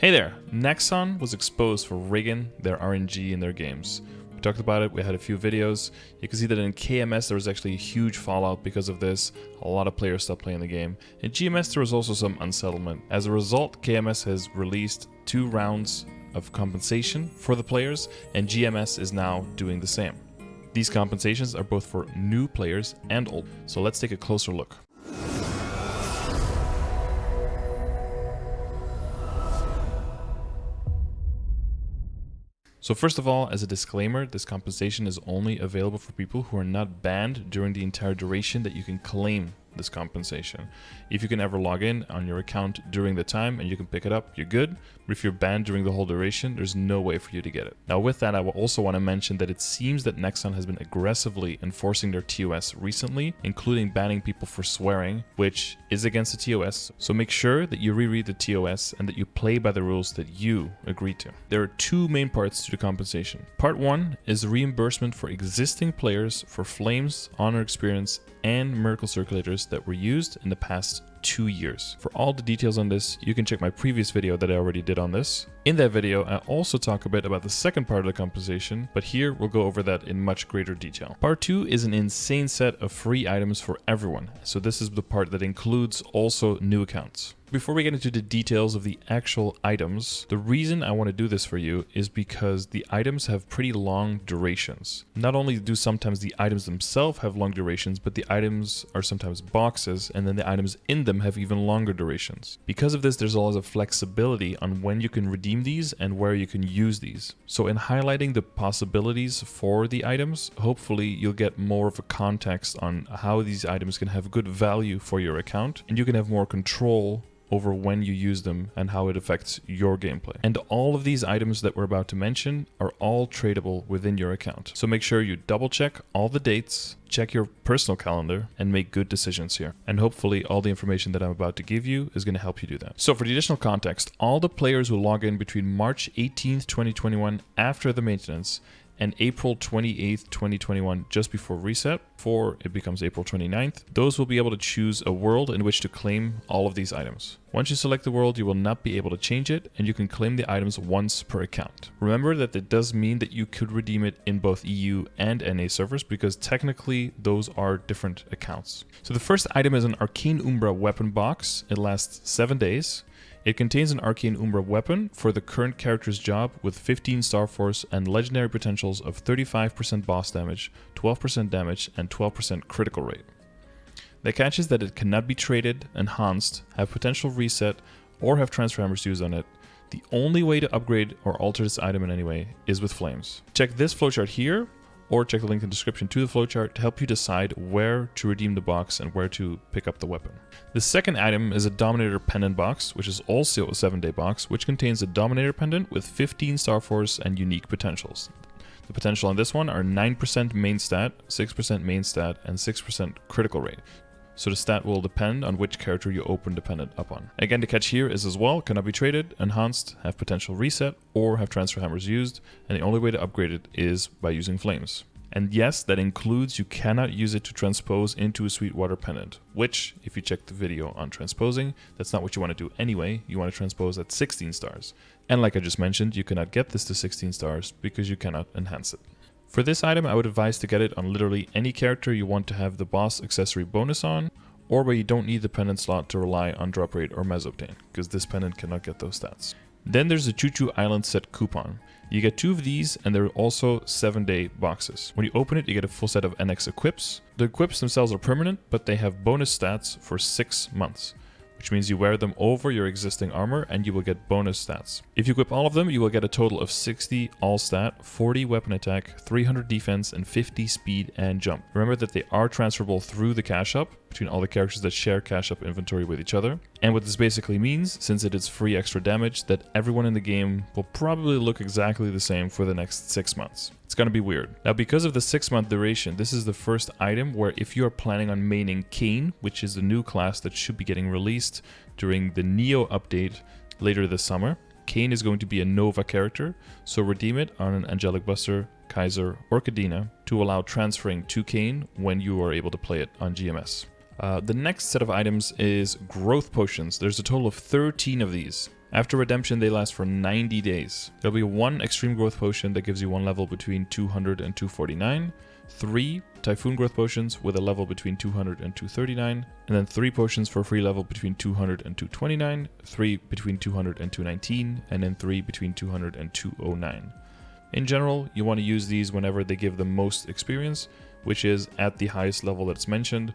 Hey there, Nexon was exposed for rigging their RNG in their games. We talked about it, we had a few videos. You can see that in KMS there was actually a huge fallout because of this. A lot of players stopped playing the game. In GMS there was also some unsettlement. As a result, KMS has released 2 rounds of compensation for the players, and GMS is now doing the same. These compensations are both for new players and old. So let's take a closer look. So first of all, as a disclaimer, this compensation is only available for people who are not banned during the entire duration that you can claim this compensation. If you can ever log in on your account during the time and you can pick it up, you're good. But if you're banned during the whole duration, there's no way for you to get it. Now with that, I will also want to mention that it seems that Nexon has been aggressively enforcing their TOS recently, including banning people for swearing, which is against the TOS. So make sure that you reread the TOS and that you play by the rules that you agreed to. There are 2 main parts to the compensation. Part 1 is reimbursement for existing players for Flames, Honor Experience, and Miracle Circulators that were used in the past 2 years. For all the details on this, you can check my previous video that I already did on this. In that video, I also talk a bit about the second part of the compensation, but here we'll go over that in much greater detail. Part 2 is an insane set of free items for everyone, so this is the part that includes also new accounts. Before we get into the details of the actual items, the reason I want to do this for you is because the items have pretty long durations. Not only do sometimes the items themselves have long durations, but the items are sometimes boxes, and then the items in them have even longer durations. Because of this, there's a lot of flexibility on when you can redeem these and where you can use these. So in highlighting the possibilities for the items, hopefully you'll get more of a context on how these items can have good value for your account, and you can have more control over when you use them and how it affects your gameplay. And all of these items that we're about to mention are all tradable within your account. So make sure you double check all the dates, check your personal calendar, and make good decisions here. And hopefully all the information that I'm about to give you is going to help you do that. So for the additional context, all the players who log in between March 18th, 2021 after the maintenance and April 28th, 2021, just before reset, before it becomes April 29th, those will be able to choose a world in which to claim all of these items. Once you select the world, you will not be able to change it, and you can claim the items once per account. Remember that it does mean that you could redeem it in both EU and NA servers, because technically those are different accounts. So the first item is an Arcane Umbra weapon box. It lasts 7 days. It contains an Arcane Umbra weapon for the current character's job with 15 Star Force and legendary potentials of 35% boss damage, 12% damage, and 12% critical rate. The catch is that it cannot be traded, enhanced, have potential reset, or have transfer hammers used on it. The only way to upgrade or alter this item in any way is with Flames. Check this flowchart here, or check the link in the description to the flowchart to help you decide where to redeem the box and where to pick up the weapon. The second item is a Dominator Pendant box, which is also a 7-day box, which contains a Dominator Pendant with 15 Star Force and unique potentials. The potential on this one are 9% main stat, 6% main stat, and 6% critical rate. So the stat will depend on which character you open the pendant up on. Again, the catch here is as well, cannot be traded, enhanced, have potential reset, or have transfer hammers used, and the only way to upgrade it is by using Flames. And yes, that includes you cannot use it to transpose into a Sweetwater pendant, which, if you check the video on transposing, that's not what you want to do anyway. You want to transpose at 16 stars. And like I just mentioned, you cannot get this to 16 stars because you cannot enhance it. For this item, I would advise to get it on literally any character you want to have the boss accessory bonus on, or where you don't need the pendant slot to rely on drop rate or Mesoptane, because this pendant cannot get those stats. Then there's the Chu Chu Island Set coupon. You get 2 of these, and they're also 7-day boxes. When you open it, you get a full set of NX equips. The equips themselves are permanent, but they have bonus stats for 6 months. Which means you wear them over your existing armor and you will get bonus stats. If you equip all of them, you will get a total of 60 all stat, 40 weapon attack, 300 defense, and 50 speed and jump. Remember that they are transferable through the cache up between all the characters that share cache up inventory with each other. And what this basically means, since it is free extra damage, that everyone in the game will probably look exactly the same for the next 6 months. It's gonna be weird. Now, because of the 6-month duration, this is the first item where if you are planning on maining Kane, which is the new class that should be getting released during the Neo update later this summer, Kane is going to be a Nova character, so redeem it on an Angelic Buster, Kaiser, or Kadena to allow transferring to Kane when you are able to play it on GMS. The next set of items is growth potions. There's a total of 13 of these. After redemption, they last for 90 days. There'll be 1 extreme growth potion that gives you 1 level between 200 and 249, 3 typhoon growth potions with a level between 200 and 239, and then 3 potions for a free level between 200 and 229, 3 between 200 and 219, and then 3 between 200 and 209. In general, you want to use these whenever they give the most experience, which is at the highest level that's mentioned,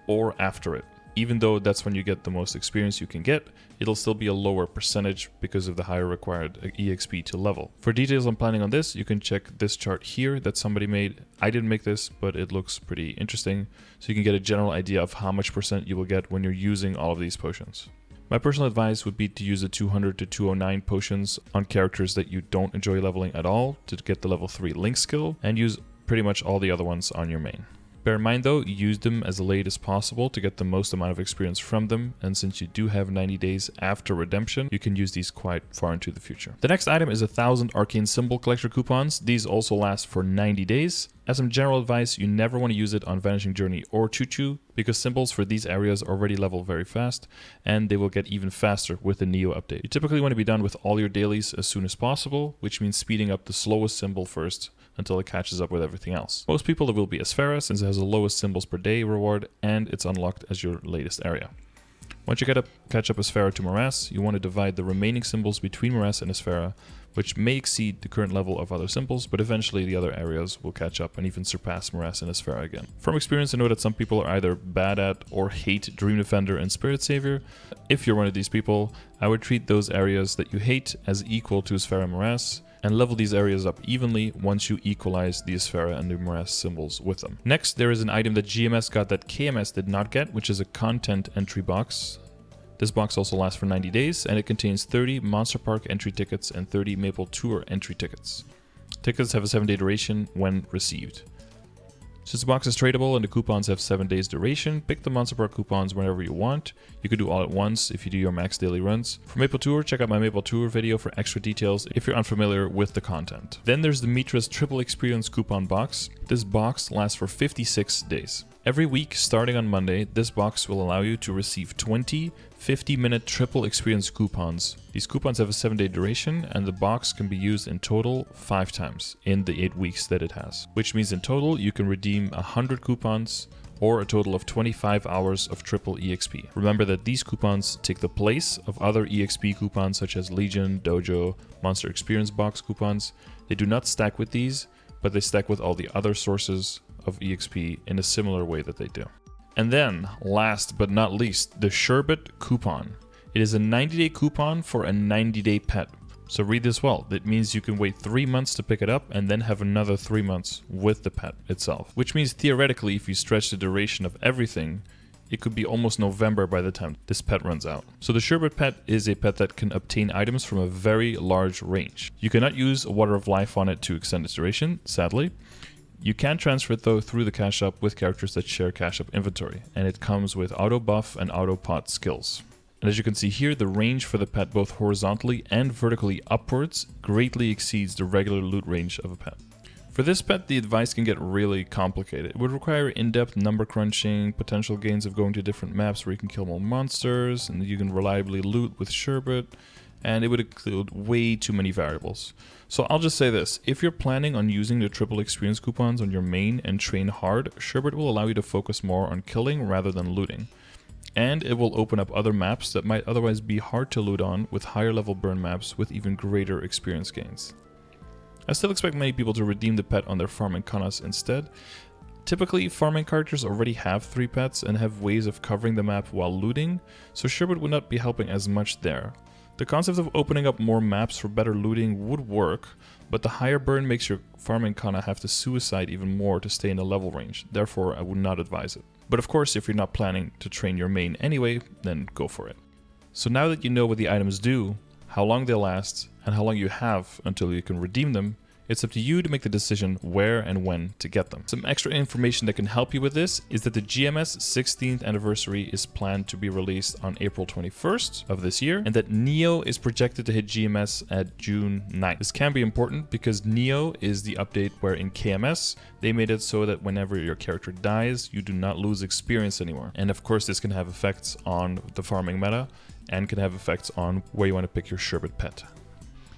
or after it. Even though that's when you get the most experience you can get, it'll still be a lower percentage because of the higher required EXP to level. For details on planning on this, you can check this chart here that somebody made. I didn't make this, but it looks pretty interesting, so you can get a general idea of how much % you will get when you're using all of these potions. My personal advice would be to use the 200 to 209 potions on characters that you don't enjoy leveling at all to get the level 3 Link skill, and use pretty much all the other ones on your main. Bear in mind though, use them as late as possible to get the most amount of experience from them, and since you do have 90 days after redemption, you can use these quite far into the future. The next item is 1,000 Arcane Symbol Collector coupons. These also last for 90 days. As some general advice, you never want to use it on Vanishing Journey or Chu Chu, because symbols for these areas already level very fast, and they will get even faster with the Neo update. You typically want to be done with all your dailies as soon as possible, which means speeding up the slowest symbol first until it catches up with everything else. Most people, it will be Asphera, since it has the lowest symbols per day reward, and it's unlocked as your latest area. Once you catch up Asphera to Morass, you want to divide the remaining symbols between Morass and Asphera, which may exceed the current level of other symbols, but eventually the other areas will catch up and even surpass Morass and Asphera again. From experience, I know that some people are either bad at or hate Dream Defender and Spirit Savior. If you're one of these people, I would treat those areas that you hate as equal to Asphera and Morass, and level these areas up evenly once you equalize the Asphera and the Morass symbols with them. Next, there is an item that GMS got that KMS did not get, which is a content entry box. This box also lasts for 90 days, and it contains 30 Monster Park entry tickets and 30 Maple Tour entry tickets. Tickets have a 7-day duration when received. Since the box is tradable and the coupons have 7 days duration, pick the Monster Park coupons whenever you want. You could do all at once if you do your max daily runs. For Maple Tour, check out my Maple Tour video for extra details if you're unfamiliar with the content. Then there's the Mitra's Triple Experience coupon box. This box lasts for 56 days. Every week, starting on Monday, this box will allow you to receive 20 50-minute triple experience coupons. These coupons have a 7-day duration, and the box can be used in total 5 times in the 8 weeks that it has. Which means in total, you can redeem 100 coupons or a total of 25 hours of triple EXP. Remember that these coupons take the place of other EXP coupons such as Legion, Dojo, Monster Experience Box coupons. They do not stack with these, but they stack with all the other sources of EXP in a similar way that they do. And then, last but not least, the Sherbet coupon. It is a 90-day coupon for a 90-day pet. So read this well. That means you can wait 3 months to pick it up and then have another 3 months with the pet itself. Which means theoretically, if you stretch the duration of everything, it could be almost November by the time this pet runs out. So the Sherbet pet is a pet that can obtain items from a very large range. You cannot use a Water of Life on it to extend its duration, sadly. You can transfer it though through the cash up with characters that share cash up inventory, and it comes with auto buff and auto pot skills. And as you can see here, the range for the pet both horizontally and vertically upwards greatly exceeds the regular loot range of a pet. For this pet, the advice can get really complicated. It would require in-depth number crunching, potential gains of going to different maps where you can kill more monsters, and you can reliably loot with Sherbet, and it would include way too many variables. So I'll just say this, if you're planning on using the triple experience coupons on your main and train hard, Sherbet will allow you to focus more on killing rather than looting. And it will open up other maps that might otherwise be hard to loot on with higher level burn maps with even greater experience gains. I still expect many people to redeem the pet on their farming kanas instead. Typically, farming characters already have 3 pets and have ways of covering the map while looting, so Sherbet would not be helping as much there. The concept of opening up more maps for better looting would work, but the higher burn makes your farming kana have to suicide even more to stay in the level range, therefore I would not advise it. But of course, if you're not planning to train your main anyway, then go for it. So now that you know what the items do, how long they'll last, and how long you have until you can redeem them, it's up to you to make the decision where and when to get them. Some extra information that can help you with this is that the GMS 16th anniversary is planned to be released on April 21st of this year, and that Neo is projected to hit GMS at June 9th. This can be important because Neo is the update where in KMS, they made it so that whenever your character dies, you do not lose experience anymore. And of course, this can have effects on the farming meta, and can have effects on where you want to pick your sherbet pet.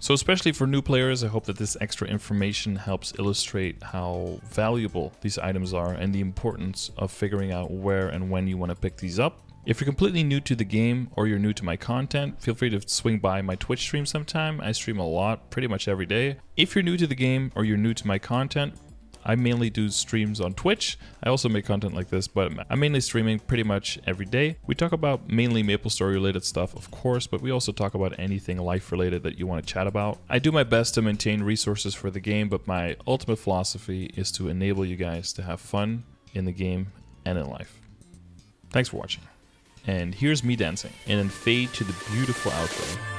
So especially for new players, I hope that this extra information helps illustrate how valuable these items are and the importance of figuring out where and when you want to pick these up. If you're completely new to the game or you're new to my content, feel free to swing by my Twitch stream sometime. I stream a lot, pretty much every day. If you're new to the game or you're new to my content, I mainly do streams on Twitch. I also make content like this, but I'm mainly streaming pretty much every day. We talk about mainly MapleStory related stuff, of course, but we also talk about anything life related that you want to chat about. I do my best to maintain resources for the game, but my ultimate philosophy is to enable you guys to have fun in the game and in life. Thanks for watching. And here's me dancing, and then fade to the beautiful outro.